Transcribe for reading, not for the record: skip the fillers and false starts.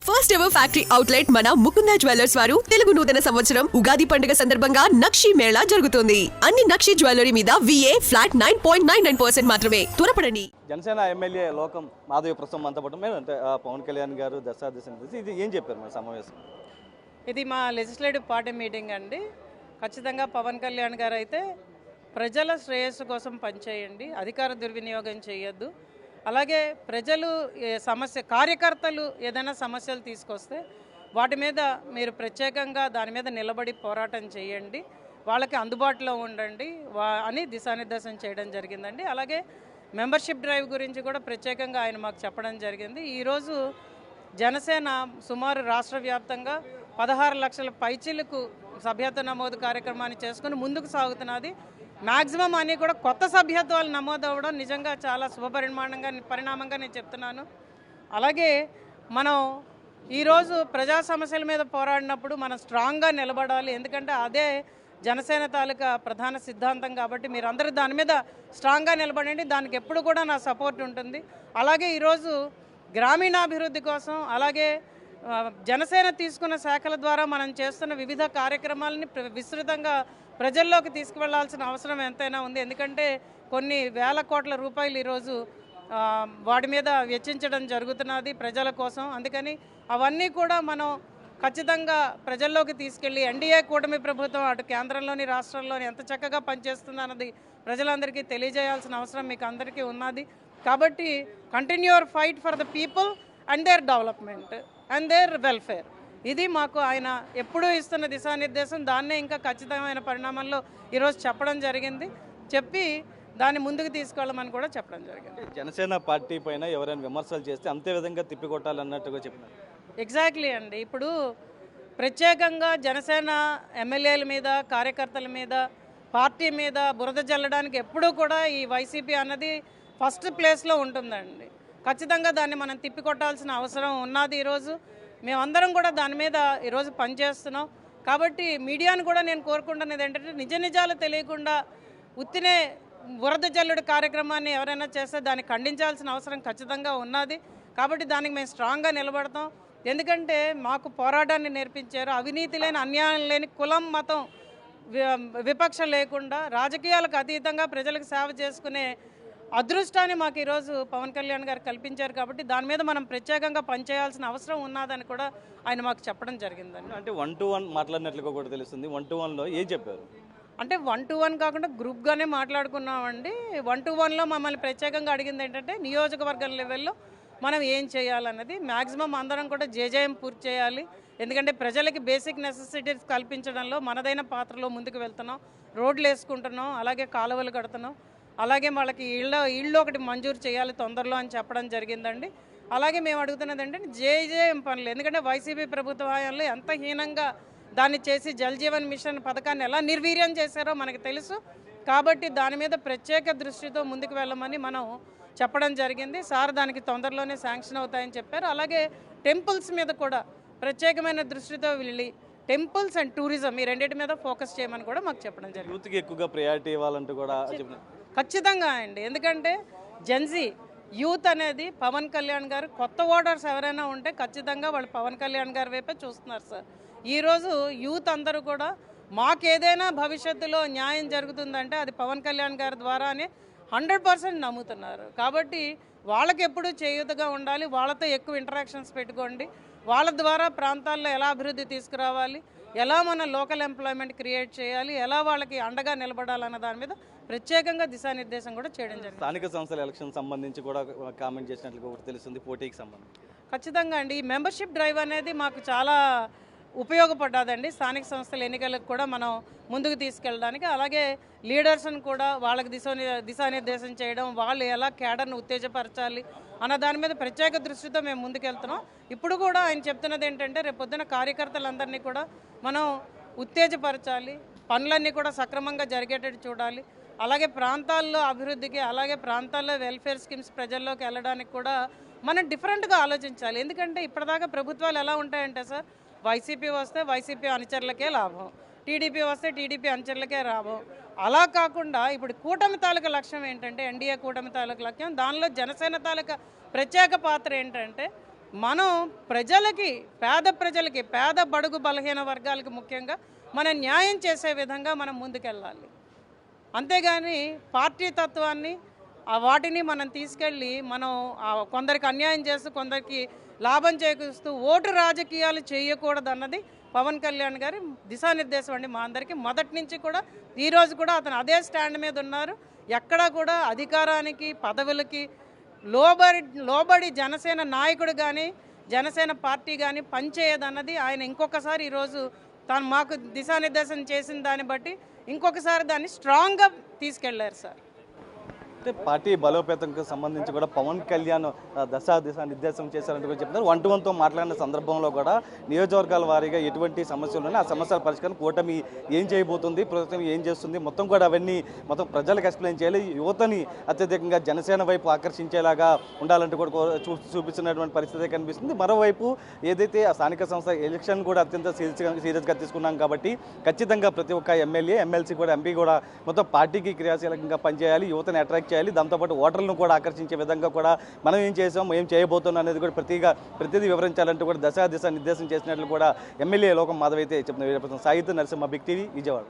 First ever factory outlet మన Mukunda jewellers వారు తెలుగు నూతన సంవత్సరం ఉగాది పండుగ సందర్భంగా నక్షి మేళా జరుగుతుంది. అన్ని నక్షి జ్యువెలరీ మీద VA ఫ్లాట్ 9.99% మాత్రమే. త్వరపడండి. జనసేన ఎమ్మెల్యే లోకం మాధవి ప్రస్తుతం మనతో పాటు అంటే పవన్ కళ్యాణ్ గారు దశాదిశ ఇది ఏం చెప్పారు మన సమావేశం? ఇది మా లెజిస్లేటివ్ పార్టీ మీటింగ్ అండి. ఖచ్చితంగా పవన్ కళ్యాణ్ గారు అయితే ప్రజల శ్రేయస్సు కోసం పనిచేయండి, అధికార దుర్వినియోగం చేయొద్దు. అలాగే ప్రజలు కార్యకర్తలు ఏదైనా సమస్యలు తీసుకొస్తే వాటి మీద మీరు ప్రత్యేకంగా దాని మీద నిలబడి పోరాటం చేయండి, వాళ్ళకి అందుబాటులో ఉండండి అని దిశానిర్దేశం చేయడం జరిగిందండి. అలాగే మెంబర్షిప్ డ్రైవ్ గురించి కూడా ప్రత్యేకంగా ఆయన మాకు చెప్పడం జరిగింది. ఈరోజు జనసేన సుమారు రాష్ట్ర వ్యాప్తంగా 16 లక్షల పైచిలకు సభ్యత్వ నమోదు కార్యక్రమాన్ని చేసుకుని ముందుకు సాగుతున్నది. మ్యాక్సిమం అన్నీ కూడా కొత్త సభ్యత్వాలు నమోదు అవ్వడం నిజంగా చాలా పరిణామంగా నేను చెప్తున్నాను. అలాగే మనం ఈరోజు ప్రజా సమస్యల మీద పోరాడినప్పుడు మనం స్ట్రాంగ్గా నిలబడాలి, ఎందుకంటే అదే జనసేన తాలూకా ప్రధాన సిద్ధాంతం. కాబట్టి మీరందరూ దాని మీద స్ట్రాంగ్గా నిలబడండి, దానికి ఎప్పుడు కూడా నా సపోర్ట్ ఉంటుంది. అలాగే ఈరోజు గ్రామీణాభివృద్ధి కోసం అలాగే జనసేన తీసుకున్న శాఖల ద్వారా మనం చేస్తున్న వివిధ కార్యక్రమాలని విస్తృతంగా ప్రజల్లోకి తీసుకువెళ్లాల్సిన అవసరం ఎంతైనా ఉంది. ఎందుకంటే కొన్ని వేల కోట్ల రూపాయలు ఈరోజు వాటి మీద వెచ్చించడం జరుగుతున్నది ప్రజల కోసం. అందుకని అవన్నీ కూడా మనం ఖచ్చితంగా ప్రజల్లోకి తీసుకెళ్ళి ఎన్డీఏ కూటమి ప్రభుత్వం అటు కేంద్రంలోని రాష్ట్రంలోని ఎంత చక్కగా పనిచేస్తుంది అన్నది ప్రజలందరికీ తెలియజేయాల్సిన అవసరం మీకు అందరికీ ఉన్నది. కాబట్టి continue your fight for the people and their development and their welfare. ఇది మాకు ఆయన ఎప్పుడూ ఇస్తున్న దిశానిర్దేశం. దాన్నే ఇంకా ఖచ్చితమైన పరిణామంలో ఈరోజు చెప్పడం జరిగింది. చెప్పి దాన్ని ముందుకు తీసుకెళ్ళమని కూడా చెప్పడం జరిగింది. జనసేన పార్టీ పైన ఎవరైనా విమర్శలు చేస్తే అంతే విధంగా తిప్పికొట్టాలన్నట్టుగా చెప్పినారు. ఎగ్జాక్ట్లీ అండి. ఇప్పుడు ప్రత్యేకంగా జనసేన ఎమ్మెల్యేల మీద, కార్యకర్తల మీద, పార్టీ మీద బురద జల్లడానికి ఎప్పుడూ కూడా ఈ వైసీపీ అన్నది ఫస్ట్ ప్లేస్లో ఉంటుందండి. ఖచ్చితంగా దాన్ని మనం తిప్పికొట్టాల్సిన అవసరం ఉన్నది. ఈరోజు మేమందరం కూడా దాని మీద ఈరోజు పనిచేస్తున్నాం. కాబట్టి మీడియాను కూడా నేను కోరుకుంటున్నది ఏంటంటే నిజాలు తెలియకుండా ఉత్తినే బురద జల్లుడు కార్యక్రమాన్ని ఎవరైనా చేస్తే దాన్ని ఖండించాల్సిన అవసరం ఖచ్చితంగా ఉన్నది. కాబట్టి దానికి మేము స్ట్రాంగ్గా నిలబడతాం. ఎందుకంటే మాకు పోరాటాన్ని నేర్పించారు. అవినీతి లేని, అన్యాయం లేని, కులం మతం విపక్షం లేకుండా రాజకీయాలకు అతీతంగా ప్రజలకు సేవ చేసుకునే అదృష్టాన్ని మాకు ఈరోజు పవన్ కళ్యాణ్ గారు కల్పించారు. కాబట్టి దాని మీద మనం ప్రత్యేకంగా పనిచేయాల్సిన అవసరం ఉన్నదని కూడా ఆయన మాకు చెప్పడం జరిగిందండి. అంటే 1-to-1 మాట్లాడినట్లుగా కూడా తెలుస్తుంది. 1-to-1లో ఏం చెప్పారు? అంటే 1-to-1 కాకుండా గ్రూప్గానే మాట్లాడుకున్నామండి. 1-to-1లో మమ్మల్ని ప్రత్యేకంగా అడిగింది ఏంటంటే నియోజకవర్గం లెవెల్లో మనం ఏం చేయాలన్నది. మ్యాక్సిమం అందరం కూడా జేజేఎం పూర్తి చేయాలి. ఎందుకంటే ప్రజలకి బేసిక్ నెసెసిటీస్ కల్పించడంలో మనదైన పాత్రలో ముందుకు వెళ్తున్నాం. రోడ్లు వేసుకుంటున్నాం, అలాగే కాలువలు కడుతున్నాం, అలాగే వాళ్ళకి ఇళ్ళు ఒకటి మంజూరు చేయాలి తొందరలో అని చెప్పడం జరిగిందండి. అలాగే మేము అడుగుతున్నది ఏంటంటే జేజేఎం పనులు, ఎందుకంటే వైసీపీ ప్రభుత్వ హయాంలో ఎంత హీనంగా దాన్ని చేసి జల్ జీవన్ మిషన్ పథకాన్ని ఎలా నిర్వీర్యం చేశారో మనకు తెలుసు. కాబట్టి దాని మీద ప్రత్యేక దృష్టితో ముందుకు వెళ్ళమని మనం చెప్పడం జరిగింది. సార్ దానికి తొందరలోనే శాంక్షన్ అవుతాయని చెప్పారు. అలాగే టెంపుల్స్ మీద కూడా ప్రత్యేకమైన దృష్టితో వెళ్ళి టెంపుల్స్ అండ్ టూరిజం ఈ రెండింటి మీద ఫోకస్ చేయమని కూడా మాకు చెప్పడం జరిగింది. యూత్కి ఎక్కువగా ప్రయారిటీ ఇవ్వాలంటూ కూడా ఖచ్చితంగా అండి. ఎందుకంటే జెన్జీ యూత్ అనేది పవన్ కళ్యాణ్ గారు కొత్త ఓటర్స్ ఎవరైనా ఉంటే ఖచ్చితంగా వాళ్ళు పవన్ కళ్యాణ్ గారి వైపే చూస్తున్నారు సార్. ఈరోజు యూత్ అందరూ కూడా మాకేదైనా భవిష్యత్తులో న్యాయం జరుగుతుందంటే అది పవన్ కళ్యాణ్ గారి ద్వారానే 100% నమ్ముతున్నారు. కాబట్టి వాళ్ళకి ఎప్పుడూ చేయూతగా ఉండాలి, వాళ్ళతో ఎక్కువ ఇంటరాక్షన్స్ పెట్టుకోండి, వాళ్ళ ద్వారా ప్రాంతాల్లో ఎలా అభివృద్ధి తీసుకురావాలి, ఎలా మన లోకల్ ఎంప్లాయ్మెంట్ క్రియేట్ చేయాలి, ఎలా వాళ్ళకి అండగా నిలబడాలన్న దాని మీద ప్రత్యేకంగా దిశానిర్దేశం కూడా చేయడం జరిగింది. స్థానిక సంస్థల ఎలక్షన్ సంబంధించి కూడా కామెంట్ చేసినట్లుగా ఒకటి తెలుస్తుంది పోటీకి సంబంధించి. ఖచ్చితంగా అండి. ఈ మెంబర్షిప్ డ్రైవ్ అనేది మాకు చాలా ఉపయోగపడ్డదండి. స్థానిక సంస్థల ఎన్నికలకు కూడా మనం ముందుకు తీసుకెళ్ళడానికి, అలాగే లీడర్స్ని కూడా వాళ్ళకి దిశానిర్దేశం చేయడం, వాళ్ళు ఎలా క్యాడర్ను ఉత్తేజపరచాలి అన్న దాని మీద ప్రత్యేక దృష్టితో మేము ముందుకెళ్తున్నాం. ఇప్పుడు కూడా ఆయన చెప్తున్నది ఏంటంటే రేపొద్దున కార్యకర్తలందరినీ కూడా మనం ఉత్తేజపరచాలి, పనులన్నీ కూడా సక్రమంగా జరిగేటట్టు చూడాలి, అలాగే ప్రాంతాల్లో అభివృద్ధికి, అలాగే ప్రాంతాల్లో వెల్ఫేర్ స్కీమ్స్ ప్రజల్లోకి వెళ్ళడానికి కూడా మనం డిఫరెంట్గా ఆలోచించాలి. ఎందుకంటే ఇప్పటిదాకా ప్రభుత్వాలు ఎలా ఉంటాయంటే సార్, వైసీపీ వస్తే వైసీపీ అనుచరులకే లాభం, టీడీపీ వస్తే టీడీపీ అనుచరులకే లాభం. అలా కాకుండా ఇప్పుడు కూటమి తాలూకా లక్ష్యం ఏంటంటే ఎన్డీఏ కూటమి తాలూకా లక్ష్యం, దానిలో జనసేన తాలూకా ప్రత్యేక పాత్ర ఏంటంటే మనం ప్రజలకి, పేద ప్రజలకి, పేద బడుగు బలహీన వర్గాలకి ముఖ్యంగా మనం న్యాయం చేసే విధంగా మనం ముందుకెళ్ళాలి. అంతేగాని పార్టీ తత్వాన్ని వాటిని మనం తీసుకెళ్ళి మనం కొందరికి అన్యాయం చేస్తూ కొందరికి లాభం చేకూరుస్తూ ఓటు రాజకీయాలు చేయకూడదన్నది పవన్ కళ్యాణ్ గారి దిశానిర్దేశం అండి. మా అందరికీ మొదటి నుంచి కూడా ఈరోజు కూడా అతను అదే స్టాండ్ మీద ఉన్నారు. ఎక్కడా కూడా అధికారానికి పదవులకి లోబడి జనసేన నాయకుడు కానీ జనసేన పార్టీ కానీ పనిచేయదన్నది ఆయన ఇంకొకసారి ఈరోజు తాను మాకు దిశానిర్దేశం చేసిన దాన్ని బట్టి ఇంకొకసారి దాన్ని స్ట్రాంగ్గా తీసుకెళ్లారు సార్. అంటే పార్టీ బలోపేతంకు సంబంధించి కూడా పవన్ కళ్యాణ్ దిశ నిర్దేశం చేశారంటూ కూడా చెప్తున్నారు. 1-to-1తో మాట్లాడిన సందర్భంలో కూడా నియోజకవర్గాల వారీగా ఎటువంటి సమస్యలు ఉన్నాయి, ఆ సమస్యల పరిష్కారం కూటమి ఏం చేయబోతుంది, ప్రభుత్వం ఏం చేస్తుంది, మొత్తం కూడా అవన్నీ మొత్తం ప్రజలకు ఎక్స్ప్లెయిన్ చేయాలి, యువతని అత్యధికంగా జనసేన వైపు ఆకర్షించేలాగా ఉండాలంటూ కూడా చూపిస్తున్నటువంటి పరిస్థితి కనిపిస్తుంది. మరోవైపు ఏదైతే ఆ స్థానిక సంస్థ ఎలక్షన్ కూడా అత్యంత సీరియస్గా తీసుకున్నాం కాబట్టి ఖచ్చితంగా ప్రతి ఒక్క ఎమ్మెల్యే, ఎమ్మెల్సీ కూడా, ఎంపీ కూడా మొత్తం పార్టీకి క్రియాశీలకంగా పనిచేయాలి, యువతని అట్రాక్ట్ చేయాలి, దాంతోపాటు ఓటర్లను కూడా ఆకర్షించే విధంగా కూడా మనం ఏం చేసాం, ఏం చేయబోతున్నాం అనేది కూడా ప్రతిదీ వివరించాలంటూ కూడా దిశ నిర్దేశం చేసినట్లు కూడా ఎమ్మెల్యే లోకం మాధవ్ అయితే చెప్తున్నారు. సాహిత్య నరసింహ, బిగ్ టీవీ, విజయవాడ.